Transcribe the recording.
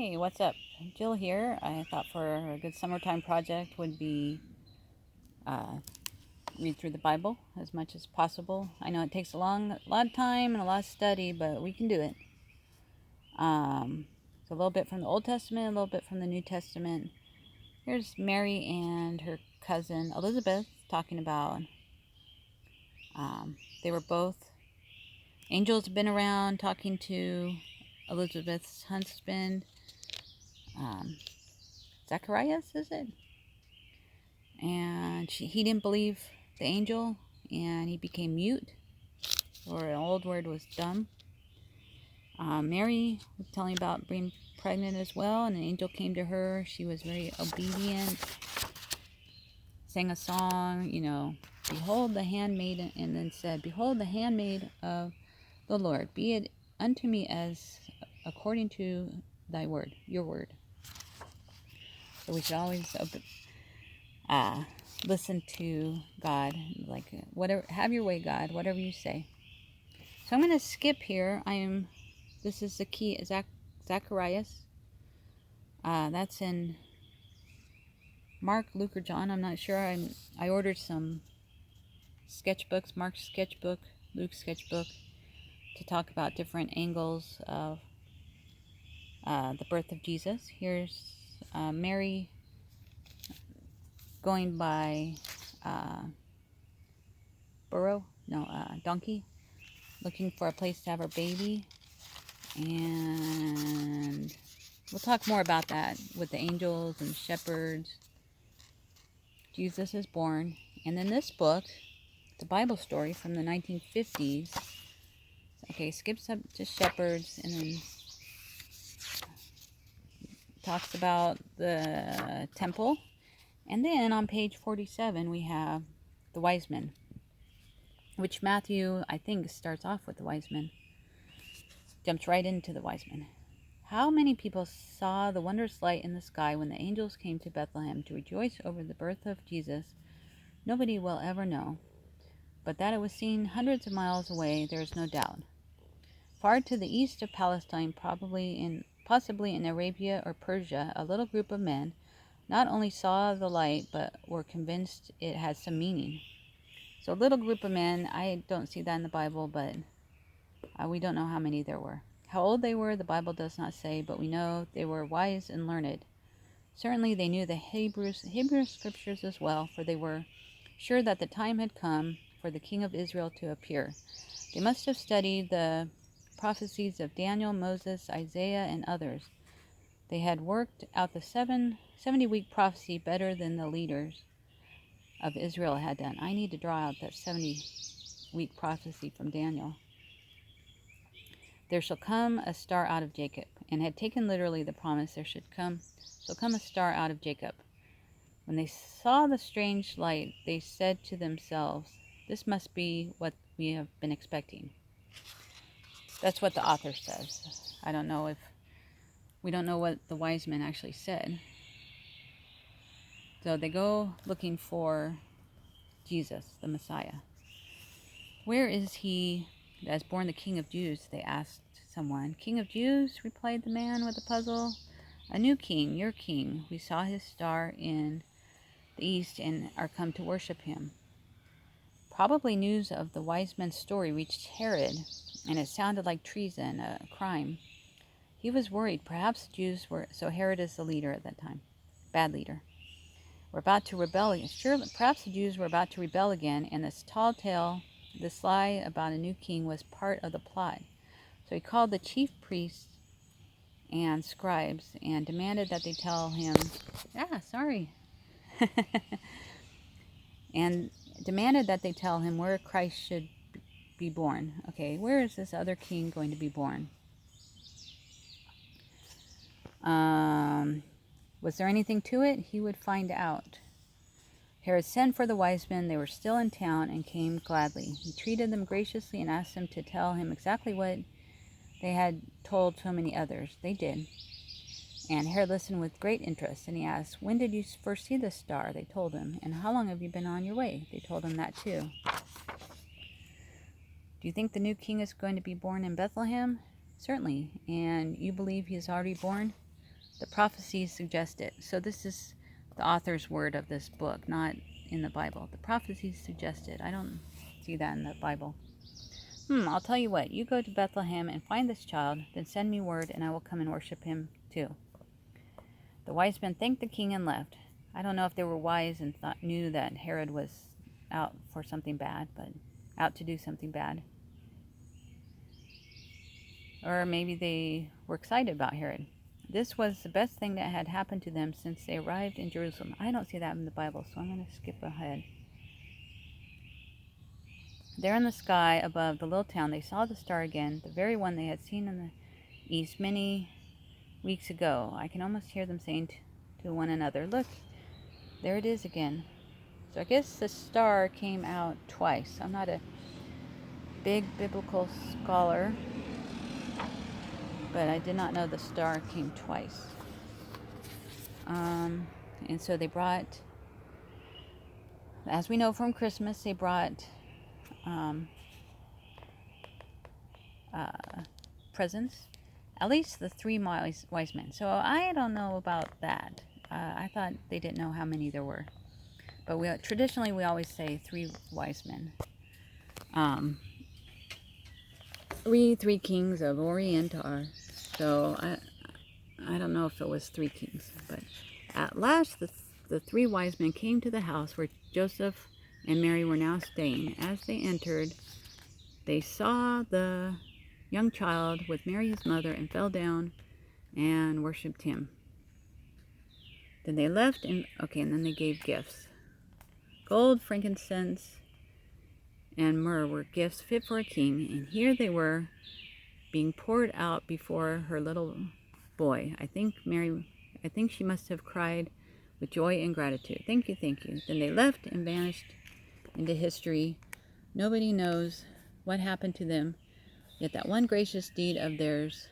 Hey, what's up? Jill here. I thought for a good summertime project would be uh, read through the Bible as much as possible. I know it takes a lot of time and a lot of study, but we can do it. So a little bit from the Old Testament, a little bit from the New Testament. Here's Mary and her cousin Elizabeth talking about. They were both angels have been around talking to Elizabeth's husband. Zacharias, is it? And he didn't believe the angel, and he became mute, or an old word was dumb. Mary was telling about being pregnant as well, and an angel came to her. She was very obedient, sang a song, behold the handmaid, and then said, behold the handmaid of the Lord, be it unto me as according to thy word, your word. So we should always listen to God, like whatever, have your way, God, whatever you say. So I'm going to skip here. This is the key, Zacharias. That's in Mark, Luke, or John. I'm not sure. I ordered some sketchbooks, Mark's sketchbook, Luke's sketchbook, to talk about different angles of the birth of Jesus. Here's Mary going by donkey, looking for a place to have her baby. And we'll talk more about that with the angels and shepherds. Jesus is born. And then this book, the Bible story from the 1950s, skips up to shepherds and then talks about the temple. And then on page 47, we have the wise men, which Matthew, I think, starts off with the wise men. Jumps right into the wise men. How many people saw the wondrous light in the sky when the angels came to Bethlehem to rejoice over the birth of Jesus? Nobody will ever know, but that it was seen hundreds of miles away, there is no doubt. Far to the east of Palestine, possibly in Arabia or Persia, a little group of men not only saw the light, but were convinced it had some meaning. So a little group of men, I don't see that in the Bible, but we don't know how many there were. How old they were, the Bible does not say, but we know they were wise and learned. Certainly they knew the Hebrew scriptures as well, for they were sure that the time had come for the King of Israel to appear. They must have studied the prophecies of Daniel, Moses, Isaiah, and others. They had worked out the 70-week prophecy better than the leaders of Israel had done. I need to draw out that 70-week prophecy from Daniel. There shall come a star out of Jacob, and had taken literally the promise there shall come a star out of Jacob. When they saw the strange light, they said to themselves, this must be what we have been expecting. That's what the author says. We don't know what the wise men actually said. So they go looking for Jesus, the Messiah. Where is he that is born the King of Jews? They asked someone. King of Jews, replied the man with a puzzle. A new king, your king. We saw his star in the east and are come to worship him. Probably news of the wise men's story reached Herod, and it sounded like treason, a crime. He was worried. Perhaps the Jews were, so Herod is the leader at that time, bad leader, were about to rebel again. Perhaps the Jews were about to rebel again, and this tall tale, this lie about a new king was part of the plot. So he called the chief priests and scribes and demanded that they tell him, and demanded that they tell him where Christ should be born. Okay, where is this other king going to be born? Was there anything to it? He would find out. Herod sent for the wise men. They were still in town and came gladly. He treated them graciously and asked them to tell him exactly what they had told so many others. They did. And Herod listened with great interest, and he asked, when did you first see the star? They told him. And how long have you been on your way? They told him that too. Do you think the new king is going to be born in Bethlehem? Certainly. And you believe he is already born? The prophecies suggest it. So this is the author's word of this book, not in the Bible. The prophecies suggest it. I don't see that in the Bible. I'll tell you what. You go to Bethlehem and find this child, then send me word and I will come and worship him too. The wise men thanked the king and left. I don't know if they were wise and knew that Herod was out for something bad, but out to do something bad. Or maybe they were excited about Herod. This was the best thing that had happened to them since they arrived in Jerusalem. I don't see that in the Bible, so I'm going to skip ahead. There in the sky above the little town, they saw the star again, the very one they had seen in the east many weeks ago. I can almost hear them saying to one another, "Look, there it is again." So I guess the star came out twice. I'm not a big biblical scholar, but I did not know the star came twice. And so they brought, as we know from Christmas, they brought presents. At least the three wise men. So I don't know about that. I thought they didn't know how many there were. But traditionally we always say three wise men. Three kings of Orient are. So I don't know if it was three kings. But at last the three wise men came to the house where Joseph and Mary were now staying. As they entered, they saw the young child with Mary his mother and fell down and worshipped him. Then they left and then they gave gifts. Gold, frankincense, and myrrh were gifts fit for a king, and here they were being poured out before her little boy. I think she must have cried with joy and gratitude. Thank you, thank you. Then they left and vanished into history. Nobody knows what happened to them, yet that one gracious deed of theirs